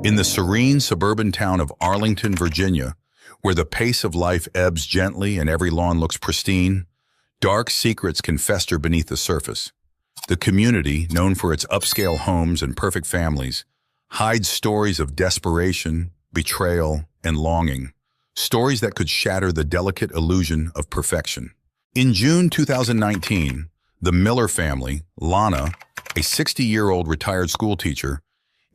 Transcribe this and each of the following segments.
In the serene suburban town of Arlington, Virginia, where the pace of life ebbs gently and every lawn looks pristine, dark secrets can fester beneath the surface. The community, known for its upscale homes and perfect families, hides stories of desperation, betrayal, and longing, stories that could shatter the delicate illusion of perfection. In June 2019, the Miller family, Lana, a 60-year-old retired schoolteacher,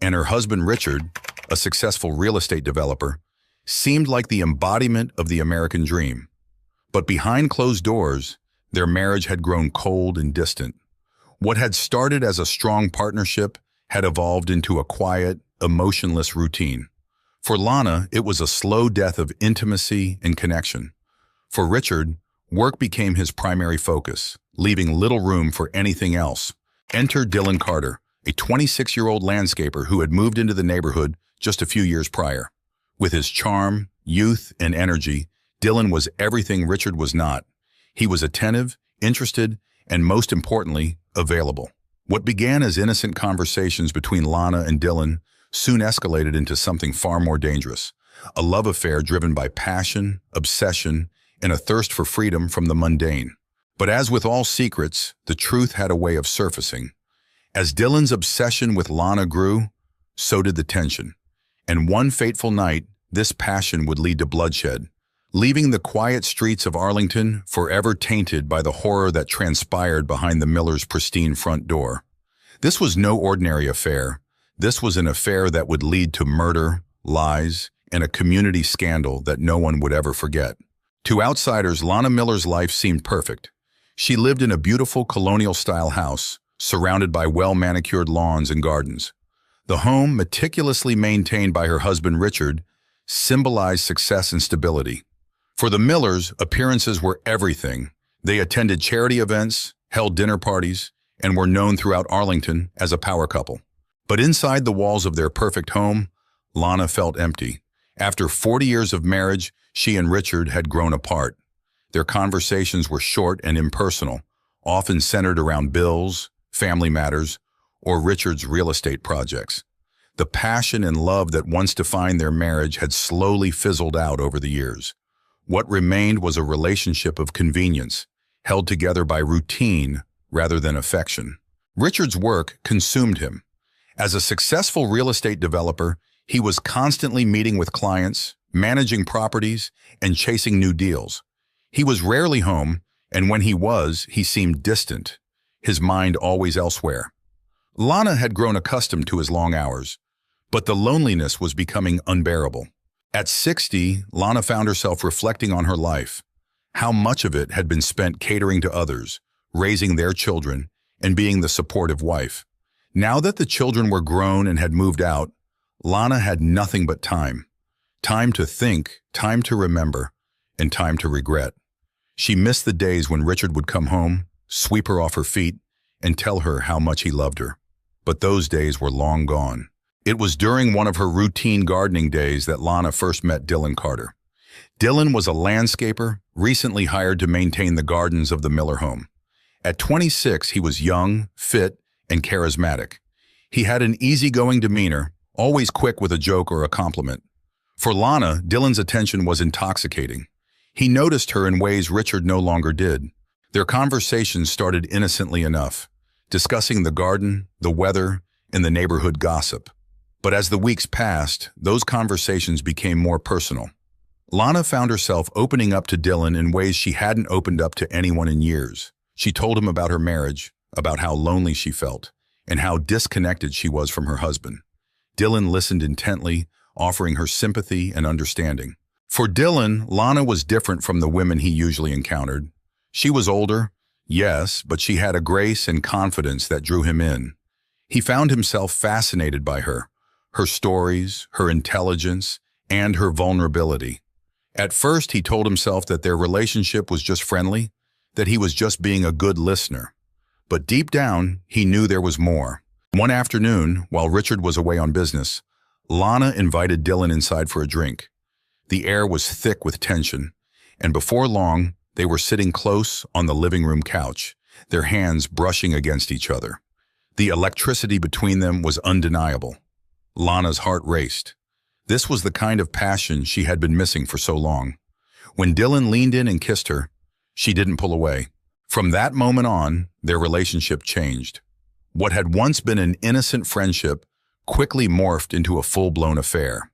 and her husband Richard, a successful real estate developer, seemed like the embodiment of the American dream. But behind closed doors, their marriage had grown cold and distant. What had started as a strong partnership had evolved into a quiet, emotionless routine. For Lana, it was a slow death of intimacy and connection. For Richard, work became his primary focus, leaving little room for anything else. Enter Dylan Carter, a 26-year-old landscaper who had moved into the neighborhood just a few years prior. With his charm, youth, and energy, Dylan was everything Richard was not. He was attentive, interested, and most importantly, available. What began as innocent conversations between Lana and Dylan soon escalated into something far more dangerous, a love affair driven by passion, obsession, and a thirst for freedom from the mundane. But as with all secrets, the truth had a way of surfacing. As Dylan's obsession with Lana grew, so did the tension. And one fateful night, this passion would lead to bloodshed, leaving the quiet streets of Arlington forever tainted by the horror that transpired behind the Millers' pristine front door. This was no ordinary affair. This was an affair that would lead to murder, lies, and a community scandal that no one would ever forget. To outsiders, Lana Miller's life seemed perfect. She lived in a beautiful colonial-style house, surrounded by well-manicured lawns and gardens. The home, meticulously maintained by her husband Richard, symbolized success and stability. For the Millers, appearances were everything. They attended charity events, held dinner parties, and were known throughout Arlington as a power couple. But inside the walls of their perfect home, Lana felt empty. After 40 years of marriage, she and Richard had grown apart. Their conversations were short and impersonal, often centered around bills, family matters, or Richard's real estate projects. The passion and love that once defined their marriage had slowly fizzled out over the years. What remained was a relationship of convenience, held together by routine rather than affection. Richard's work consumed him. As a successful real estate developer, he was constantly meeting with clients, managing properties, and chasing new deals. He was rarely home, and when he was, he seemed distant, his mind always elsewhere. Lana had grown accustomed to his long hours, but the loneliness was becoming unbearable. At 60, Lana found herself reflecting on her life. How much of it had been spent catering to others, raising their children, and being the supportive wife. Now that the children were grown and had moved out, Lana had nothing but time. Time to think, time to remember, and time to regret. She missed the days when Richard would come home, sweep her off her feet, and tell her how much he loved her. But those days were long gone. It was during one of her routine gardening days that Lana first met Dylan Carter. Dylan was a landscaper, recently hired to maintain the gardens of the Miller home. At 26, he was young, fit, and charismatic. He had an easygoing demeanor, always quick with a joke or a compliment. For Lana, Dylan's attention was intoxicating. He noticed her in ways Richard no longer did. Their conversations started innocently enough, discussing the garden, the weather, and the neighborhood gossip. But as the weeks passed, those conversations became more personal. Lana found herself opening up to Dylan in ways she hadn't opened up to anyone in years. She told him about her marriage, about how lonely she felt, and how disconnected she was from her husband. Dylan listened intently, offering her sympathy and understanding. For Dylan, Lana was different from the women he usually encountered. She was older, yes, but she had a grace and confidence that drew him in. He found himself fascinated by her stories, her intelligence, and her vulnerability. At first, he told himself that their relationship was just friendly, that he was just being a good listener. But deep down, he knew there was more. One afternoon, while Richard was away on business, Lana invited Dylan inside for a drink. The air was thick with tension, and before long, they were sitting close on the living room couch, their hands brushing against each other. The electricity between them was undeniable. Lana's heart raced. This was the kind of passion she had been missing for so long. When Dylan leaned in and kissed her, she didn't pull away. From that moment on, their relationship changed. What had once been an innocent friendship quickly morphed into a full-blown affair.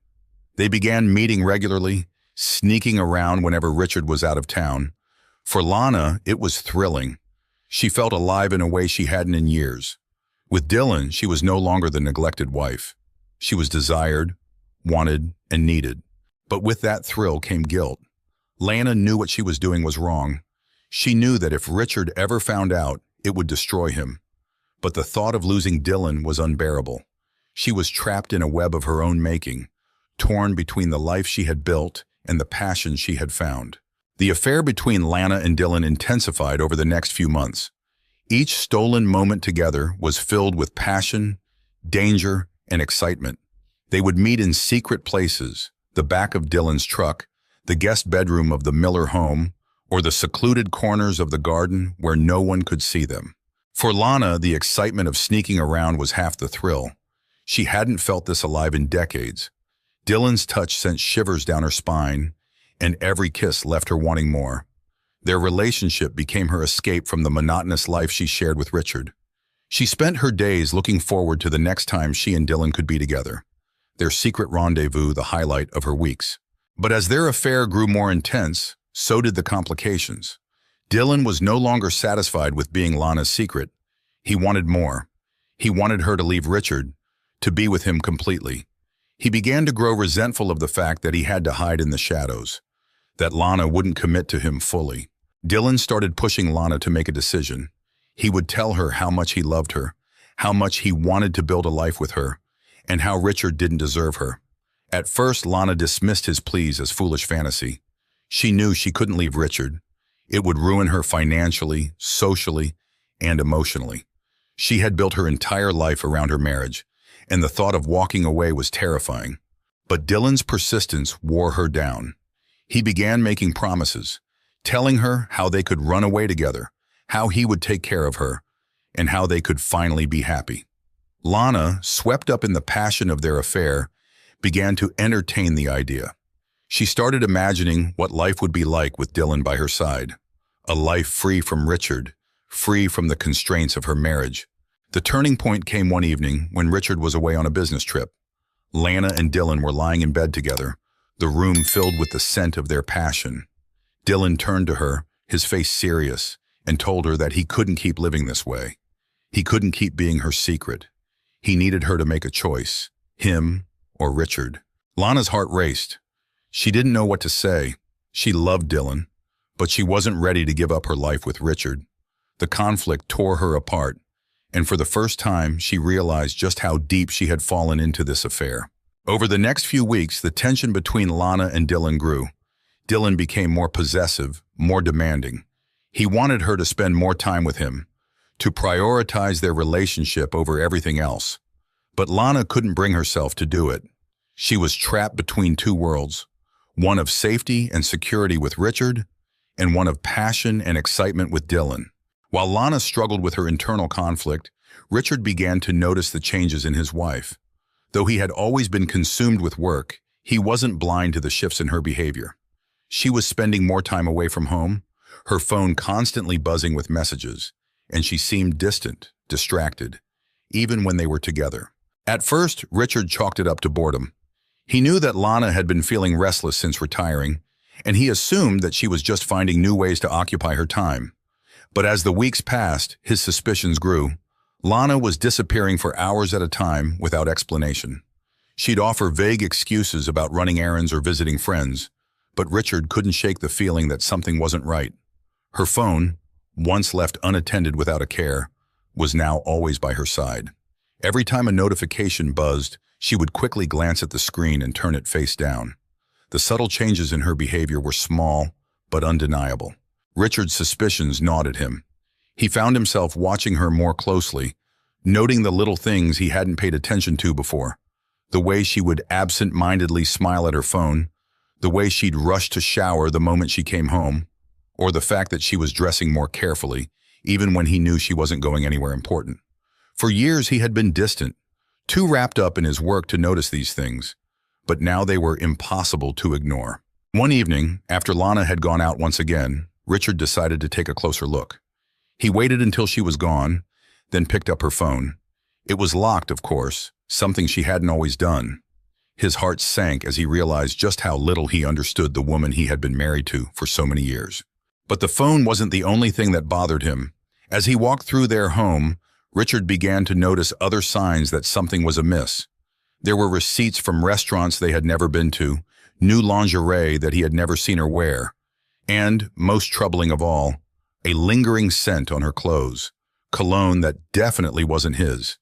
They began meeting regularly, sneaking around whenever Richard was out of town. For Lana, it was thrilling. She felt alive in a way she hadn't in years. With Dylan, she was no longer the neglected wife. She was desired, wanted, and needed. But with that thrill came guilt. Lana knew what she was doing was wrong. She knew that if Richard ever found out, it would destroy him. But the thought of losing Dylan was unbearable. She was trapped in a web of her own making, torn between the life she had built and the passion she had found. The affair between Lana and Dylan intensified over the next few months. Each stolen moment together was filled with passion, danger, and excitement. They would meet in secret places, the back of Dylan's truck, the guest bedroom of the Miller home, or the secluded corners of the garden where no one could see them. For Lana, the excitement of sneaking around was half the thrill. She hadn't felt this alive in decades. Dylan's touch sent shivers down her spine, and every kiss left her wanting more. Their relationship became her escape from the monotonous life she shared with Richard. She spent her days looking forward to the next time she and Dylan could be together, their secret rendezvous the highlight of her weeks. But as their affair grew more intense, so did the complications. Dylan was no longer satisfied with being Lana's secret. He wanted more. He wanted her to leave Richard, to be with him completely. He began to grow resentful of the fact that he had to hide in the shadows, that Lana wouldn't commit to him fully. Dylan started pushing Lana to make a decision. He would tell her how much he loved her, how much he wanted to build a life with her, and how Richard didn't deserve her. At first, Lana dismissed his pleas as foolish fantasy. She knew she couldn't leave Richard. It would ruin her financially, socially, and emotionally. She had built her entire life around her marriage, and the thought of walking away was terrifying. But Dylan's persistence wore her down. He began making promises, telling her how they could run away together, how he would take care of her, and how they could finally be happy. Lana, swept up in the passion of their affair, began to entertain the idea. She started imagining what life would be like with Dylan by her side. A life free from Richard, free from the constraints of her marriage. The turning point came one evening when Richard was away on a business trip. Lana and Dylan were lying in bed together, the room filled with the scent of their passion. Dylan turned to her, his face serious, and told her that he couldn't keep living this way. He couldn't keep being her secret. He needed her to make a choice, him or Richard. Lana's heart raced. She didn't know what to say. She loved Dylan, but she wasn't ready to give up her life with Richard. The conflict tore her apart, and for the first time, she realized just how deep she had fallen into this affair. Over the next few weeks, the tension between Lana and Dylan grew. Dylan became more possessive, more demanding. He wanted her to spend more time with him, to prioritize their relationship over everything else. But Lana couldn't bring herself to do it. She was trapped between two worlds, one of safety and security with Richard, and one of passion and excitement with Dylan. While Lana struggled with her internal conflict, Richard began to notice the changes in his wife. Though he had always been consumed with work, he wasn't blind to the shifts in her behavior. She was spending more time away from home, her phone constantly buzzing with messages, and she seemed distant, distracted, even when they were together. At first, Richard chalked it up to boredom. He knew that Lana had been feeling restless since retiring, and he assumed that she was just finding new ways to occupy her time. But as the weeks passed, his suspicions grew. Lana was disappearing for hours at a time without explanation. She'd offer vague excuses about running errands or visiting friends, but Richard couldn't shake the feeling that something wasn't right. Her phone, once left unattended without a care, was now always by her side. Every time a notification buzzed, she would quickly glance at the screen and turn it face down. The subtle changes in her behavior were small, but undeniable. Richard's suspicions gnawed at him. He found himself watching her more closely, noting the little things he hadn't paid attention to before. The way she would absent-mindedly smile at her phone, the way she'd rush to shower the moment she came home, or the fact that she was dressing more carefully, even when he knew she wasn't going anywhere important. For years he had been distant, too wrapped up in his work to notice these things, but now they were impossible to ignore. One evening, after Lana had gone out once again, Richard decided to take a closer look. He waited until she was gone, then picked up her phone. It was locked, of course, something she hadn't always done. His heart sank as he realized just how little he understood the woman he had been married to for so many years. But the phone wasn't the only thing that bothered him. As he walked through their home, Richard began to notice other signs that something was amiss. There were receipts from restaurants they had never been to, new lingerie that he had never seen her wear, and, most troubling of all, a lingering scent on her clothes, cologne that definitely wasn't his.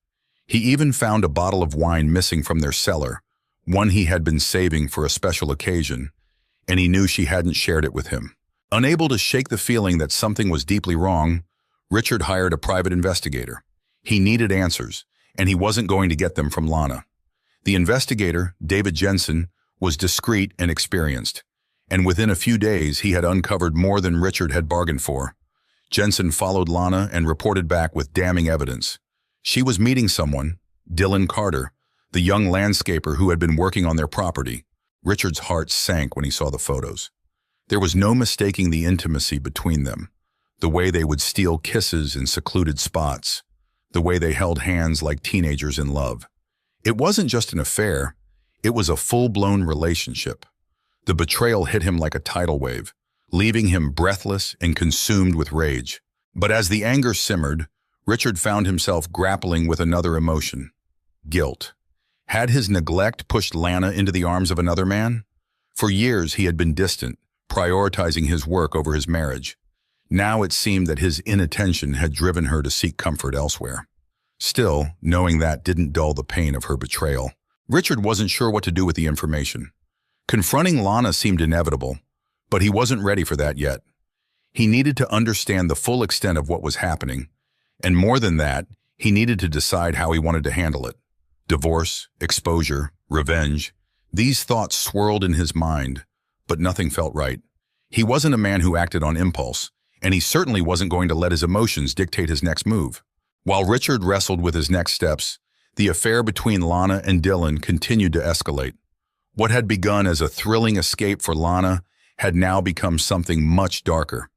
He even found a bottle of wine missing from their cellar, one he had been saving for a special occasion, and he knew she hadn't shared it with him. Unable to shake the feeling that something was deeply wrong, Richard hired a private investigator. He needed answers, and he wasn't going to get them from Lana. The investigator, David Jensen, was discreet and experienced, and within a few days he had uncovered more than Richard had bargained for. Jensen followed Lana and reported back with damning evidence. She was meeting someone, Dylan Carter, the young landscaper who had been working on their property. Richard's heart sank when he saw the photos. There was no mistaking the intimacy between them, the way they would steal kisses in secluded spots, the way they held hands like teenagers in love. It wasn't just an affair, it was a full-blown relationship. The betrayal hit him like a tidal wave, leaving him breathless and consumed with rage. But as the anger simmered, Richard found himself grappling with another emotion: guilt. Had his neglect pushed Lana into the arms of another man? For years he had been distant, prioritizing his work over his marriage. Now it seemed that his inattention had driven her to seek comfort elsewhere. Still, knowing that didn't dull the pain of her betrayal. Richard wasn't sure what to do with the information. Confronting Lana seemed inevitable, but he wasn't ready for that yet. He needed to understand the full extent of what was happening, and more than that, he needed to decide how he wanted to handle it. Divorce, exposure, revenge. These thoughts swirled in his mind, but nothing felt right. He wasn't a man who acted on impulse, and he certainly wasn't going to let his emotions dictate his next move. While Richard wrestled with his next steps, the affair between Lana and Dylan continued to escalate. What had begun as a thrilling escape for Lana had now become something much darker.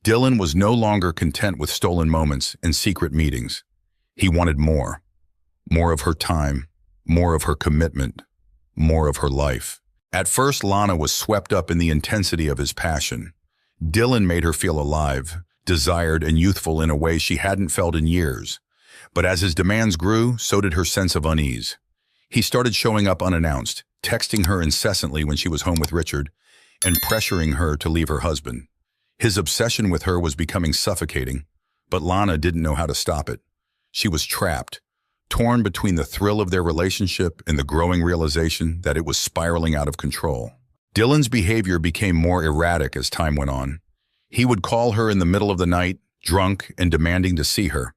Dylan was no longer content with stolen moments and secret meetings. He wanted more. More of her time, more of her commitment, more of her life. At first, Lana was swept up in the intensity of his passion. Dylan made her feel alive, desired, and youthful in a way she hadn't felt in years. But as his demands grew, so did her sense of unease. He started showing up unannounced, texting her incessantly when she was home with Richard, and pressuring her to leave her husband. His obsession with her was becoming suffocating, but Lana didn't know how to stop it. She was trapped, torn between the thrill of their relationship and the growing realization that it was spiraling out of control. Dylan's behavior became more erratic as time went on. He would call her in the middle of the night, drunk and demanding to see her.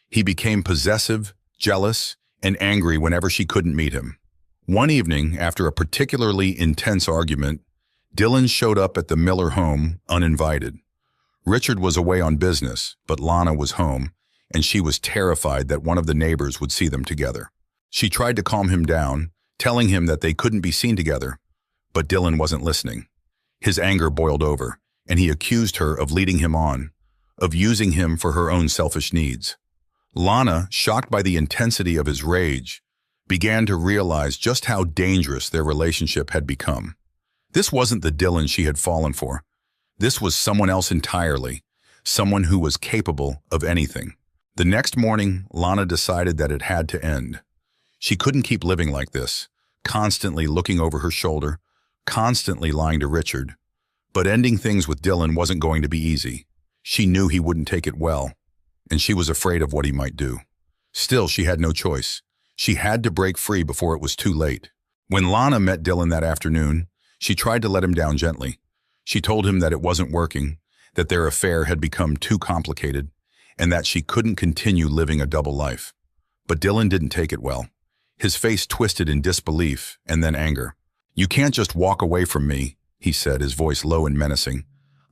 He became possessive, jealous, and angry whenever she couldn't meet him. One evening, after a particularly intense argument, Dylan showed up at the Miller home uninvited. Richard was away on business, but Lana was home, and she was terrified that one of the neighbors would see them together. She tried to calm him down, telling him that they couldn't be seen together, but Dylan wasn't listening. His anger boiled over, and he accused her of leading him on, of using him for her own selfish needs. Lana, shocked by the intensity of his rage, began to realize just how dangerous their relationship had become. This wasn't the Dylan she had fallen for. This was someone else entirely, someone who was capable of anything. The next morning, Lana decided that it had to end. She couldn't keep living like this, constantly looking over her shoulder, constantly lying to Richard. But ending things with Dylan wasn't going to be easy. She knew he wouldn't take it well, and she was afraid of what he might do. Still, she had no choice. She had to break free before it was too late. When Lana met Dylan that afternoon, she tried to let him down gently. She told him that it wasn't working, that their affair had become too complicated, and that she couldn't continue living a double life. But Dylan didn't take it well. His face twisted in disbelief and then anger. "You can't just walk away from me," he said, his voice low and menacing.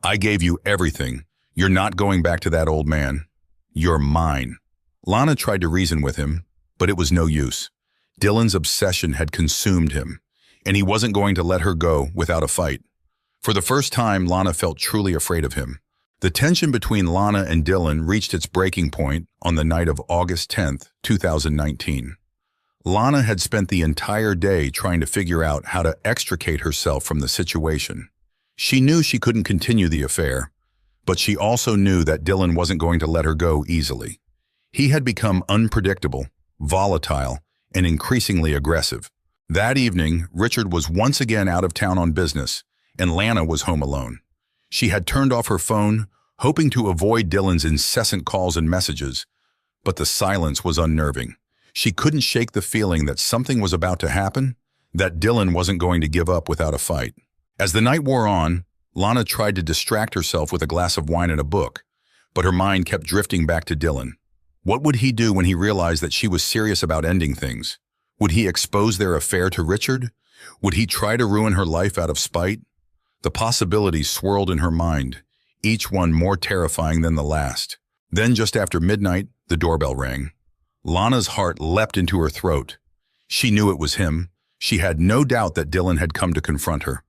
"I gave you everything. You're not going back to that old man. You're mine." Lana tried to reason with him, but it was no use. Dylan's obsession had consumed him, and he wasn't going to let her go without a fight. For the first time, Lana felt truly afraid of him. The tension between Lana and Dylan reached its breaking point on the night of August 10th, 2019. Lana had spent the entire day trying to figure out how to extricate herself from the situation. She knew she couldn't continue the affair, but she also knew that Dylan wasn't going to let her go easily. He had become unpredictable, volatile, and increasingly aggressive. That evening, Richard was once again out of town on business, and Lana was home alone. She had turned off her phone, hoping to avoid Dylan's incessant calls and messages, but the silence was unnerving. She couldn't shake the feeling that something was about to happen, that Dylan wasn't going to give up without a fight. As the night wore on, Lana tried to distract herself with a glass of wine and a book, but her mind kept drifting back to Dylan. What would he do when he realized that she was serious about ending things? Would he expose their affair to Richard? Would he try to ruin her life out of spite? The possibilities swirled in her mind, each one more terrifying than the last. Then, just after midnight, the doorbell rang. Lana's heart leapt into her throat. She knew it was him. She had no doubt that Dylan had come to confront her.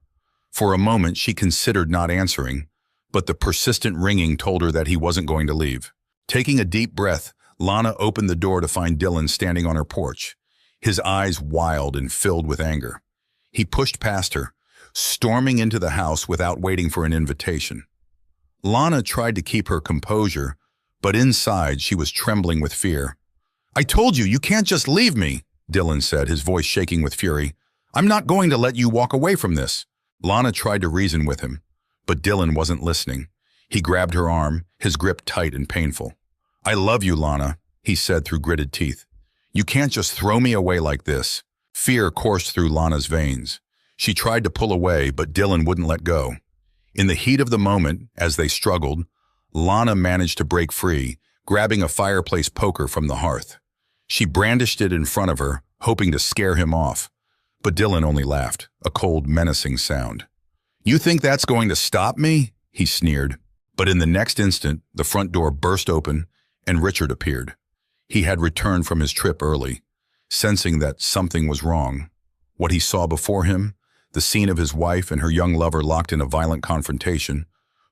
For a moment, she considered not answering, but the persistent ringing told her that he wasn't going to leave. Taking a deep breath, Lana opened the door to find Dylan standing on her porch, his eyes wild and filled with anger. He pushed past her, storming into the house without waiting for an invitation. Lana tried to keep her composure, but inside she was trembling with fear. "I told you, you can't just leave me," Dylan said, his voice shaking with fury. "I'm not going to let you walk away from this." Lana tried to reason with him, but Dylan wasn't listening. He grabbed her arm, his grip tight and painful. "I love you, Lana," he said through gritted teeth. "You can't just throw me away like this." Fear coursed through Lana's veins. She tried to pull away, but Dylan wouldn't let go. In the heat of the moment, as they struggled, Lana managed to break free, grabbing a fireplace poker from the hearth. She brandished it in front of her, hoping to scare him off. But Dylan only laughed, a cold, menacing sound. "You think that's going to stop me?" he sneered. But in the next instant, the front door burst open, and Richard appeared. He had returned from his trip early, sensing that something was wrong. What he saw before him, the scene of his wife and her young lover locked in a violent confrontation,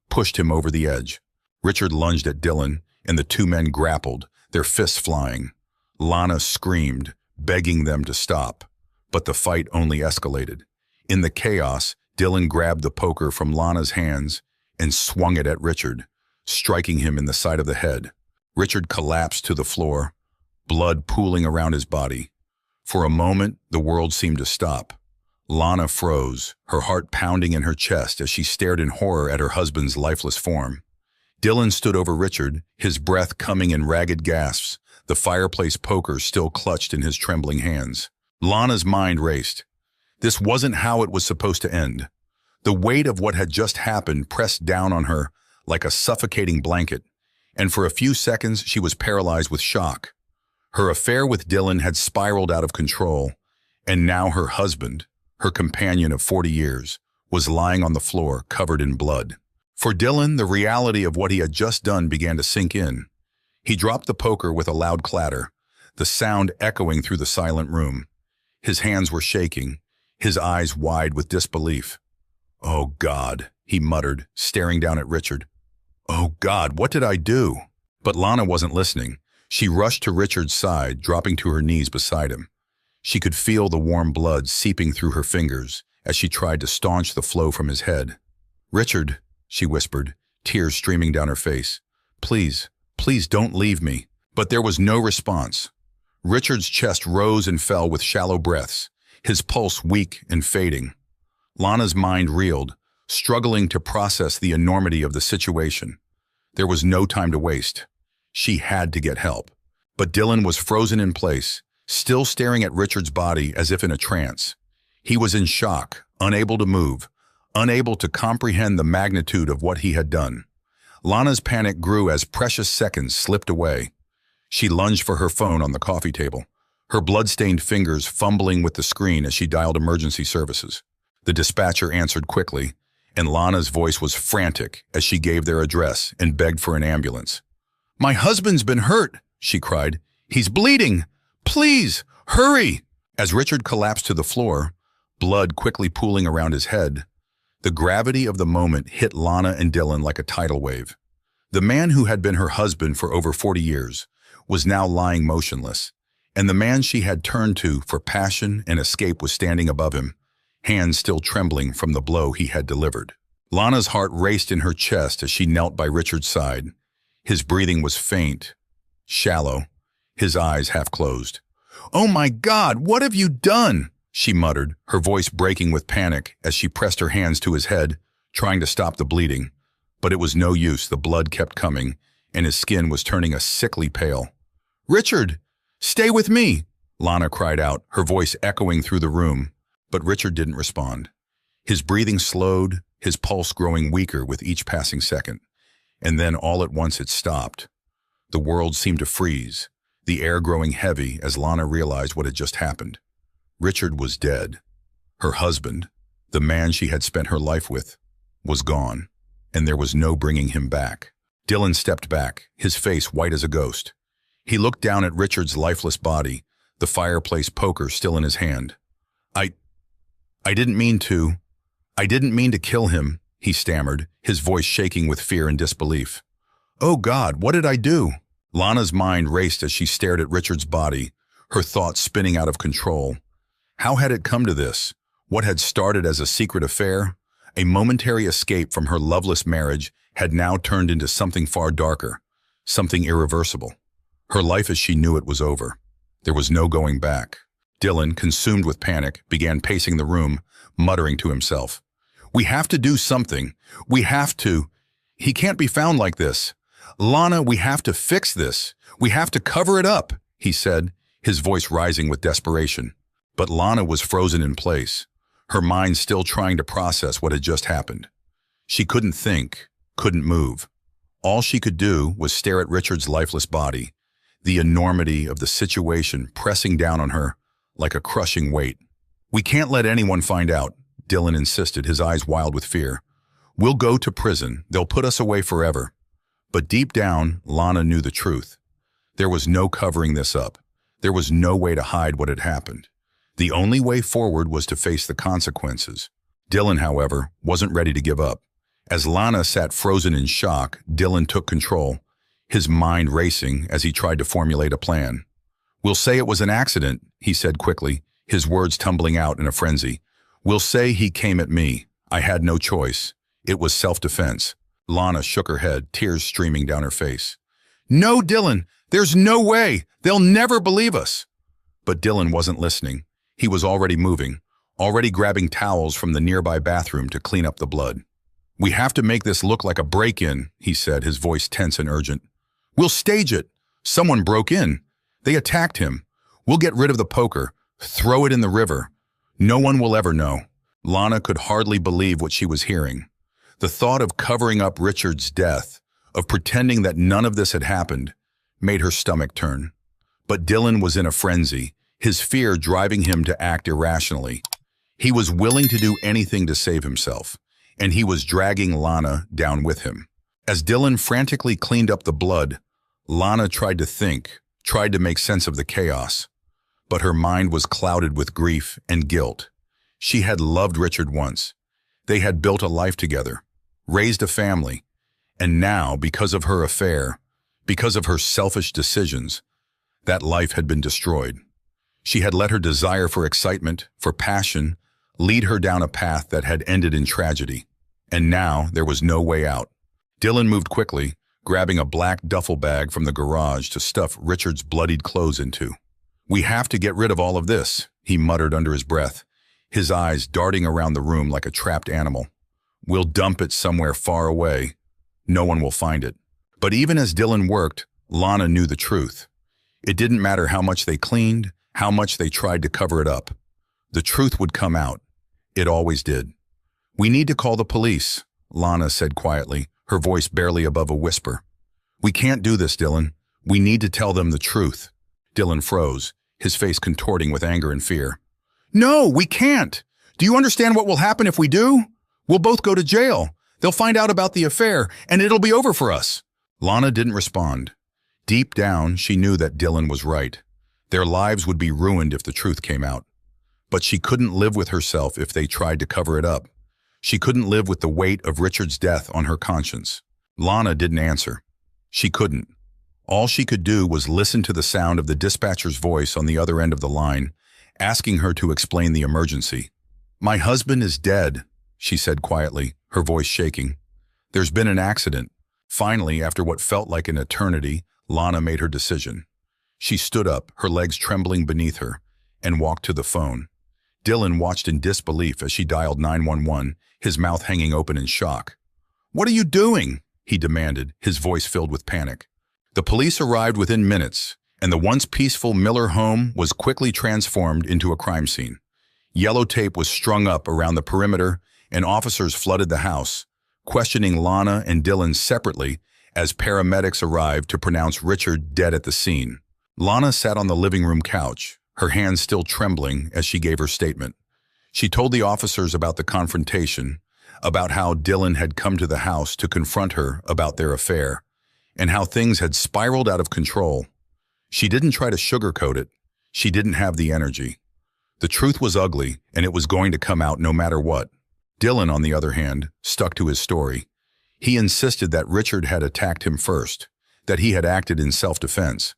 pushed him over the edge. Richard lunged at Dylan, and the two men grappled, their fists flying. Lana screamed, begging them to stop, but the fight only escalated. In the chaos, Dylan grabbed the poker from Lana's hands and swung it at Richard, striking him in the side of the head. Richard collapsed to the floor, blood pooling around his body. For a moment, the world seemed to stop. Lana froze, her heart pounding in her chest as she stared in horror at her husband's lifeless form. Dylan stood over Richard, his breath coming in ragged gasps, the fireplace poker still clutched in his trembling hands. Lana's mind raced. This wasn't how it was supposed to end. The weight of what had just happened pressed down on her like a suffocating blanket, and for a few seconds she was paralyzed with shock. Her affair with Dylan had spiraled out of control, and now her husband, her companion of 40 years, was lying on the floor covered in blood. For Dylan, the reality of what he had just done began to sink in. He dropped the poker with a loud clatter, the sound echoing through the silent room. His hands were shaking, his eyes wide with disbelief. "Oh, God," he muttered, staring down at Richard. "Oh, God, what did I do?" But Lana wasn't listening. She rushed to Richard's side, dropping to her knees beside him. She could feel the warm blood seeping through her fingers as she tried to staunch the flow from his head. "Richard," she whispered, tears streaming down her face. "Please, please don't leave me." But there was no response. Richard's chest rose and fell with shallow breaths, his pulse weak and fading. Lana's mind reeled, struggling to process the enormity of the situation. There was no time to waste. She had to get help. But Dylan was frozen in place, still staring at Richard's body as if in a trance. He was in shock, unable to move, unable to comprehend the magnitude of what he had done. Lana's panic grew as precious seconds slipped away. She lunged for her phone on the coffee table, her blood-stained fingers fumbling with the screen as she dialed emergency services. The dispatcher answered quickly, and Lana's voice was frantic as she gave their address and begged for an ambulance. "My husband's been hurt," she cried. "He's bleeding. Please, hurry!" As Richard collapsed to the floor, blood quickly pooling around his head, the gravity of the moment hit Lana and Dylan like a tidal wave. The man who had been her husband for over 40 years was now lying motionless, and the man she had turned to for passion and escape was standing above him, hands still trembling from the blow he had delivered. Lana's heart raced in her chest as she knelt by Richard's side. His breathing was faint, shallow, his eyes half closed. "Oh my God, what have you done?" she muttered, her voice breaking with panic as she pressed her hands to his head, trying to stop the bleeding. But it was no use, the blood kept coming, and his skin was turning a sickly pale. "Richard, stay with me!" Lana cried out, her voice echoing through the room. But Richard didn't respond. His breathing slowed, his pulse growing weaker with each passing second. And then all at once it stopped. The world seemed to freeze, the air growing heavy as Lana realized what had just happened. Richard was dead. Her husband, the man she had spent her life with, was gone, and there was no bringing him back. Dylan stepped back, his face white as a ghost. He looked down at Richard's lifeless body, the fireplace poker still in his hand. I didn't mean to kill him," he stammered, his voice shaking with fear and disbelief. "Oh God, what did I do?" Lana's mind raced as she stared at Richard's body, her thoughts spinning out of control. How had it come to this? What had started as a secret affair, a momentary escape from her loveless marriage, had now turned into something far darker, something irreversible. Her life as she knew it was over. There was no going back. Dylan, consumed with panic, began pacing the room, muttering to himself. "We have to do something. We have to. He can't be found like this. Lana, we have to fix this. We have to cover it up," he said, his voice rising with desperation. But Lana was frozen in place, her mind still trying to process what had just happened. She couldn't think, couldn't move. All she could do was stare at Richard's lifeless body, the enormity of the situation pressing down on her like a crushing weight. "We can't let anyone find out," Dylan insisted, his eyes wild with fear. "We'll go to prison. They'll put us away forever." But deep down, Lana knew the truth. There was no covering this up. There was no way to hide what had happened. The only way forward was to face the consequences. Dylan, however, wasn't ready to give up. As Lana sat frozen in shock, Dylan took control, his mind racing as he tried to formulate a plan. "We'll say it was an accident," he said quickly, his words tumbling out in a frenzy. "We'll say he came at me. I had no choice. It was self-defense." Lana shook her head, tears streaming down her face. "No, Dylan, there's no way. They'll never believe us." But Dylan wasn't listening. He was already moving, already grabbing towels from the nearby bathroom to clean up the blood. "We have to make this look like a break-in," he said, his voice tense and urgent. "We'll stage it. Someone broke in. They attacked him. We'll get rid of the poker, throw it in the river. No one will ever know." Lana could hardly believe what she was hearing. The thought of covering up Richard's death, of pretending that none of this had happened, made her stomach turn. But Dylan was in a frenzy, his fear driving him to act irrationally. He was willing to do anything to save himself, and he was dragging Lana down with him. As Dylan frantically cleaned up the blood, Lana tried to think, tried to make sense of the chaos. But her mind was clouded with grief and guilt. She had loved Richard once. They had built a life together, raised a family, and now, because of her affair, because of her selfish decisions, that life had been destroyed. She had let her desire for excitement, for passion, lead her down a path that had ended in tragedy. And now there was no way out. Dylan moved quickly, grabbing a black duffel bag from the garage to stuff Richard's bloodied clothes into. "We have to get rid of all of this," he muttered under his breath, his eyes darting around the room like a trapped animal. "We'll dump it somewhere far away. No one will find it." But even as Dylan worked, Lana knew the truth. It didn't matter how much they cleaned, how much they tried to cover it up. The truth would come out. It always did. "We need to call the police," Lana said quietly, her voice barely above a whisper. "We can't do this, Dylan. We need to tell them the truth." Dylan froze, his face contorting with anger and fear. "No, we can't. Do you understand what will happen if we do? We'll both go to jail. They'll find out about the affair, and it'll be over for us." Lana didn't respond. Deep down, she knew that Dylan was right. Their lives would be ruined if the truth came out. But she couldn't live with herself if they tried to cover it up. She couldn't live with the weight of Richard's death on her conscience. Lana didn't answer. She couldn't. All she could do was listen to the sound of the dispatcher's voice on the other end of the line, asking her to explain the emergency. "My husband is dead," she said quietly, her voice shaking. "There's been an accident." Finally, after what felt like an eternity, Lana made her decision. She stood up, her legs trembling beneath her, and walked to the phone. Dylan watched in disbelief as she dialed 911, his mouth hanging open in shock. "What are you doing?" he demanded, his voice filled with panic. The police arrived within minutes, and the once peaceful Miller home was quickly transformed into a crime scene. Yellow tape was strung up around the perimeter, and officers flooded the house, questioning Lana and Dylan separately as paramedics arrived to pronounce Richard dead at the scene. Lana sat on the living room couch, her hands still trembling as she gave her statement. She told the officers about the confrontation, about how Dylan had come to the house to confront her about their affair, and how things had spiraled out of control. She didn't try to sugarcoat it. She didn't have the energy. The truth was ugly, and it was going to come out no matter what. Dylan, on the other hand, stuck to his story. He insisted that Richard had attacked him first, that he had acted in self-defense.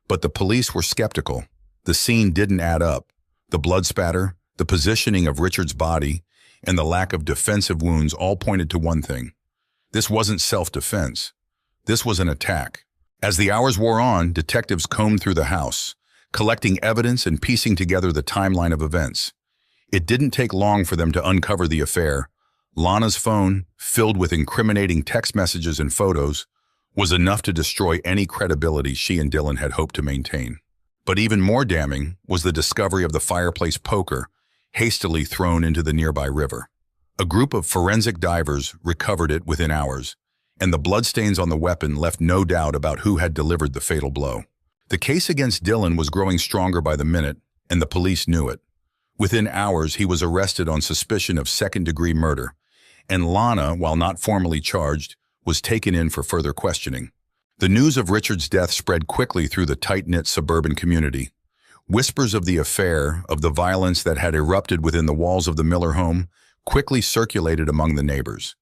But the police were skeptical. The scene didn't add up. The blood spatter, the positioning of Richard's body, and the lack of defensive wounds all pointed to one thing. This wasn't self-defense. This was an attack. As the hours wore on, detectives combed through the house, collecting evidence and piecing together the timeline of events. It didn't take long for them to uncover the affair. Lana's phone, filled with incriminating text messages and photos, was enough to destroy any credibility she and Dylan had hoped to maintain. But even more damning was the discovery of the fireplace poker, hastily thrown into the nearby river. A group of forensic divers recovered it within hours, and the bloodstains on the weapon left no doubt about who had delivered the fatal blow. The case against Dylan was growing stronger by the minute, and the police knew it. Within hours, he was arrested on suspicion of second-degree murder, and Lana, while not formally charged, was taken in for further questioning. The news of Richard's death spread quickly through the tight-knit suburban community. Whispers of the affair, of the violence that had erupted within the walls of the Miller home, quickly circulated among the neighbors.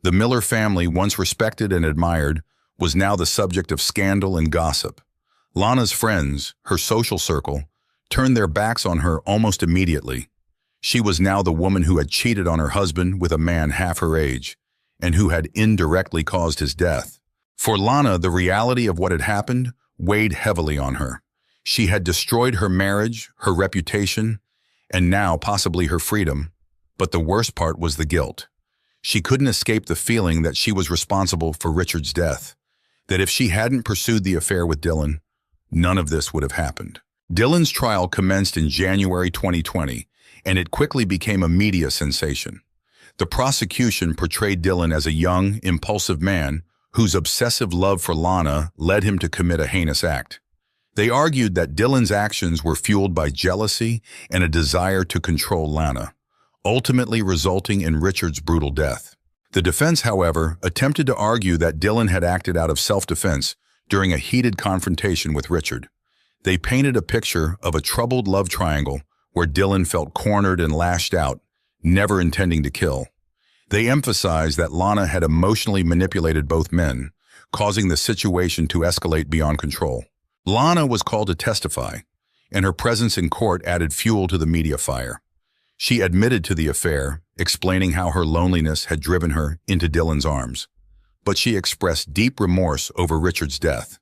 The Miller family, once respected and admired, was now the subject of scandal and gossip. Lana's friends, her social circle, turned their backs on her almost immediately. She was now the woman who had cheated on her husband with a man half her age, and who had indirectly caused his death. For Lana, the reality of what had happened weighed heavily on her. She had destroyed her marriage, her reputation, and now possibly her freedom. But the worst part was the guilt. She couldn't escape the feeling that she was responsible for Richard's death, that if she hadn't pursued the affair with Dylan, none of this would have happened. Dylan's trial commenced in January 2020, and it quickly became a media sensation. The prosecution portrayed Dylan as a young, impulsive man whose obsessive love for Lana led him to commit a heinous act. They argued that Dylan's actions were fueled by jealousy and a desire to control Lana, ultimately resulting in Richard's brutal death. The defense, however, attempted to argue that Dylan had acted out of self-defense during a heated confrontation with Richard. They painted a picture of a troubled love triangle where Dylan felt cornered and lashed out, never intending to kill. They emphasized that Lana had emotionally manipulated both men, causing the situation to escalate beyond control. Lana was called to testify, and her presence in court added fuel to the media fire. She admitted to the affair, explaining how her loneliness had driven her into Dylan's arms. But she expressed deep remorse over Richard's death.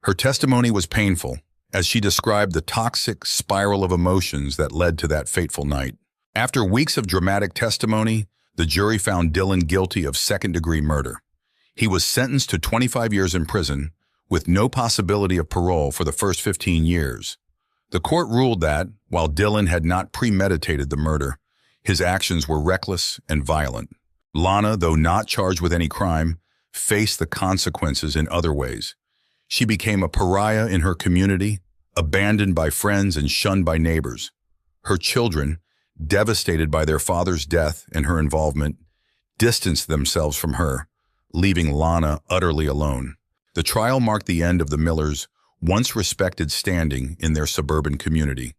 Her testimony was painful, as she described the toxic spiral of emotions that led to that fateful night. After weeks of dramatic testimony, the jury found Dylan guilty of second-degree murder. He was sentenced to 25 years in prison, with no possibility of parole for the first 15 years. The court ruled that, while Dylan had not premeditated the murder, his actions were reckless and violent. Lana, though not charged with any crime, faced the consequences in other ways. She became a pariah in her community, abandoned by friends and shunned by neighbors. Her children, devastated by their father's death and her involvement, distanced themselves from her, leaving Lana utterly alone. The trial marked the end of the Millers' once respected standing in their suburban community.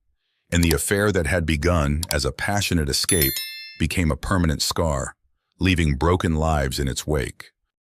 and the affair that had begun as a passionate escape became a permanent scar, leaving broken lives in its wake.